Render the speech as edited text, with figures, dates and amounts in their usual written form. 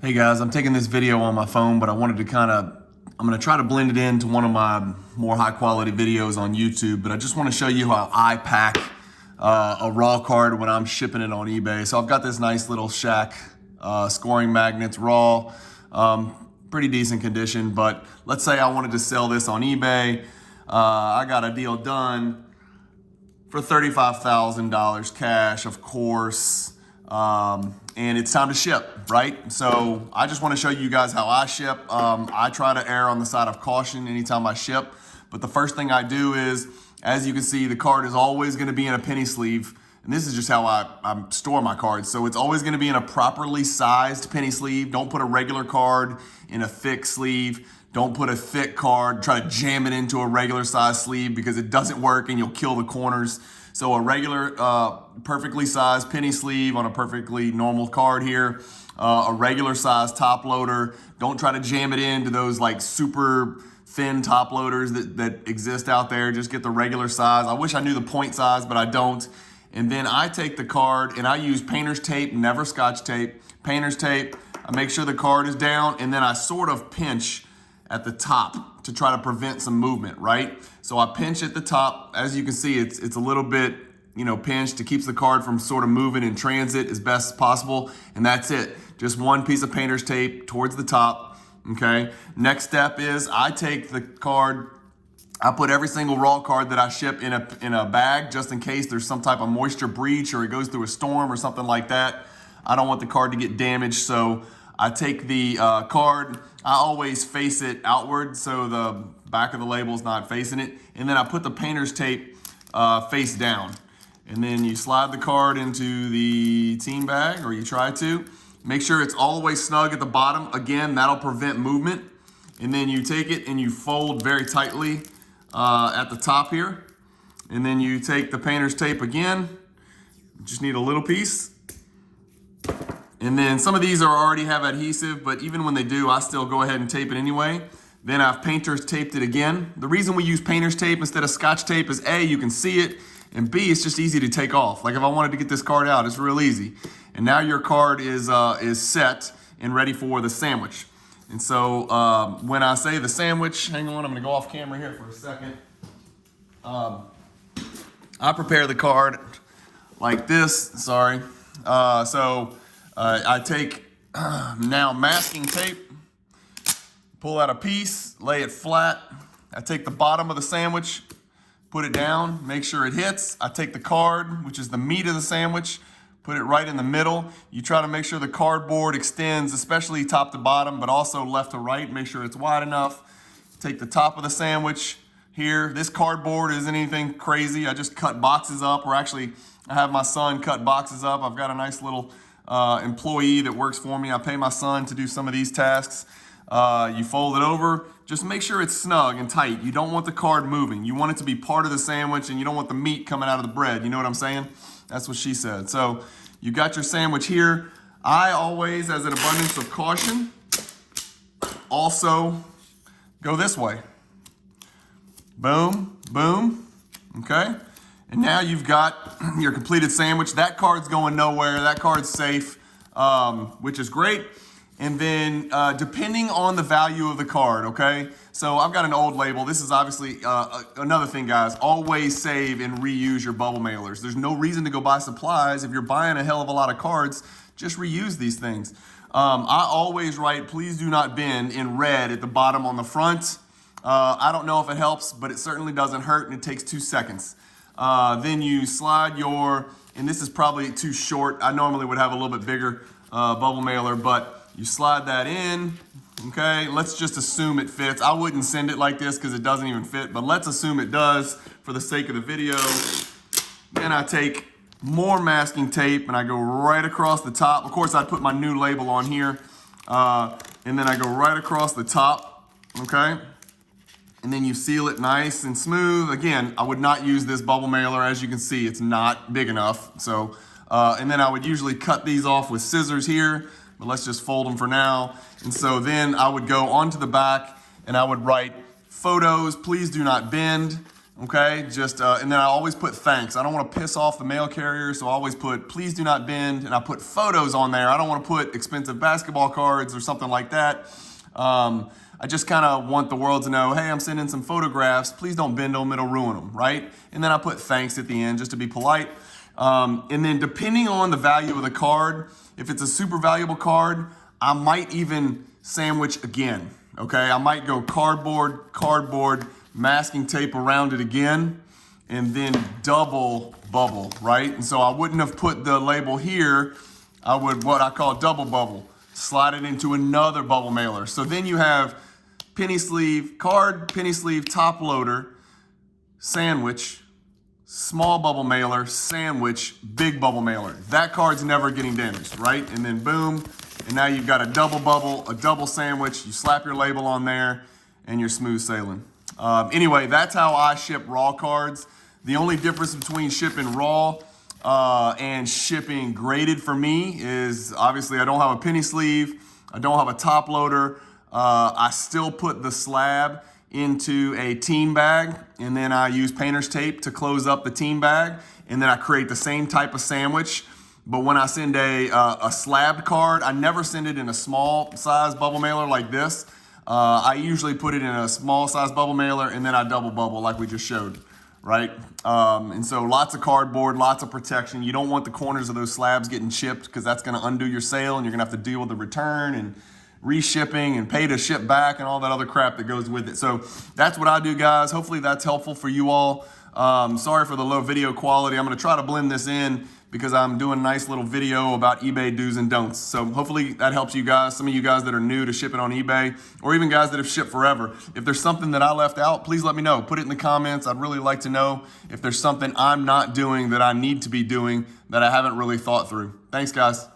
Hey guys, I'm taking this video on my phone, but I wanted to I'm gonna try to blend it into one of my more high quality videos on YouTube, but I just wanna show you how I pack a raw card when I'm shipping it on eBay. So I've got this nice little Shaq scoring magnets, raw, pretty decent condition, but let's say I wanted to sell this on eBay. I got a deal done for $35,000 cash, of course. And it's time to ship, right? So I just want to show you guys how I ship. I try to err on the side of caution anytime I ship. But the first thing I do is, as you can see, the card is always going to be in a penny sleeve. And this is just how I store my cards. So it's always going to be in a properly sized penny sleeve. Don't put a regular card in a thick sleeve. Don't put a thick card, try to jam it into a regular size sleeve because it doesn't work and you'll kill the corners. So a regular, perfectly sized penny sleeve on a perfectly normal card here, a regular size top loader. Don't try to jam it into those like super thin top loaders that exist out there. Just get the regular size. I wish I knew the point size, but I don't. And then I take the card and I use painter's tape, never Scotch tape. Painter's tape, I make sure the card is down, and then I sort of pinch at the top to try to prevent some movement, right? So I pinch at the top. As you can see, it's a little bit, pinched. It keeps the card from sort of moving in transit as best as possible. And that's it. Just one piece of painter's tape towards the top, okay? Next step is I take the card, I put every single raw card that I ship in a bag just in case there's some type of moisture breach or it goes through a storm or something like that. I don't want the card to get damaged, so I take the card, I always face it outward so the back of the label is not facing it, and then I put the painter's tape face down. And then you slide the card into the team bag, or you try to. Make sure it's all the way snug at the bottom. Again, that'll prevent movement. And then you take it and you fold very tightly at the top here. And then you take the painter's tape again. Just need a little piece. And then some of these already have adhesive, but even when they do, I still go ahead and tape it anyway. Then I've painter's taped it again. The reason we use painter's tape instead of Scotch tape is A, you can see it, and B, it's just easy to take off. Like if I wanted to get this card out, it's real easy. And now your card is set and ready for the sandwich. And so when I say the sandwich, hang on, I'm gonna go off camera here for a second. I prepare the card like this, sorry. I take now masking tape, pull out a piece, lay it flat. I take the bottom of the sandwich, put it down, make sure it hits. I take the card, which is the meat of the sandwich, put it right in the middle. You try to make sure the cardboard extends, especially top to bottom, but also left to right. Make sure it's wide enough. Take the top of the sandwich here. This cardboard isn't anything crazy. I just cut boxes up, or actually I have my son cut boxes up. I've got a nice little employee that works for me. I pay my son to do some of these tasks. You fold it over. Just make sure it's snug and tight. You don't want the card moving. You want it to be part of the sandwich, and you don't want the meat coming out of the bread. You know what I'm saying? That's what she said. So you got your sandwich here. I always, as an abundance of caution, also go this way. Boom, boom, okay? And now you've got your completed sandwich. That card's going nowhere. That card's safe, which is great. And then depending on the value of the card, okay? So I've got an old label. This is obviously another thing, guys. Always save and reuse your bubble mailers. There's no reason to go buy supplies. If you're buying a hell of a lot of cards, just reuse these things. I always write, please do not bend, in red at the bottom on the front. I don't know if it helps, but it certainly doesn't hurt, and it takes 2 seconds. Then you slide your, and this is probably too short. I normally would have a little bit bigger bubble mailer, but you slide that in, okay? Let's just assume it fits. I wouldn't send it like this because it doesn't even fit, but let's assume it does for the sake of the video. Then I take more masking tape and I go right across the top. Of course, I put my new label on here, and then I go right across the top, okay? And then you seal it nice and smooth. Again, I would not use this bubble mailer. As you can see, it's not big enough. So, and then I would usually cut these off with scissors here, but let's just fold them for now. And so then I would go onto the back and I would write, photos, please do not bend. Okay, just and then I always put thanks. I don't want to piss off the mail carrier, so I always put please do not bend, and I put photos on there. I don't want to put expensive basketball cards or something like that. I just kind of want the world to know, hey, I'm sending some photographs. Please don't bend them, it'll ruin them, right? And then I put thanks at the end just to be polite. And then depending on the value of the card, if it's a super valuable card, I might even sandwich again, okay? I might go cardboard, masking tape around it again, and then double bubble, right? And so I wouldn't have put the label here. I would, what I call double bubble, slide it into another bubble mailer. So then you have penny sleeve, card, penny sleeve, top loader, sandwich, small bubble mailer, sandwich, big bubble mailer. That card's never getting damaged, right? And then boom, and now you've got a double bubble, a double sandwich, you slap your label on there, and you're smooth sailing. Anyway, that's how I ship raw cards. The only difference between shipping raw and shipping graded for me is obviously I don't have a penny sleeve, I don't have a top loader. I still put the slab into a team bag, and then I use painter's tape to close up the team bag, and then I create the same type of sandwich. But when I send a slabbed card, I never send it in a small size bubble mailer like this. I usually put it in a small size bubble mailer, and then I double bubble like we just showed, right? And so lots of cardboard, lots of protection. You don't want the corners of those slabs getting chipped because that's gonna undo your sale, and you're gonna have to deal with the return and reshipping and pay to ship back and all that other crap that goes with it. So that's what I do, guys. Hopefully that's helpful for you all. Sorry for the low video quality. I'm gonna try to blend this in because I'm doing a nice little video about eBay do's and don'ts. So hopefully that helps you guys. Some of you guys that are new to shipping on eBay, or even guys that have shipped forever. If there's something that I left out, please let me know. Put it in the comments. I'd really like to know if there's something I'm not doing that I need to be doing that I haven't really thought through. Thanks, guys.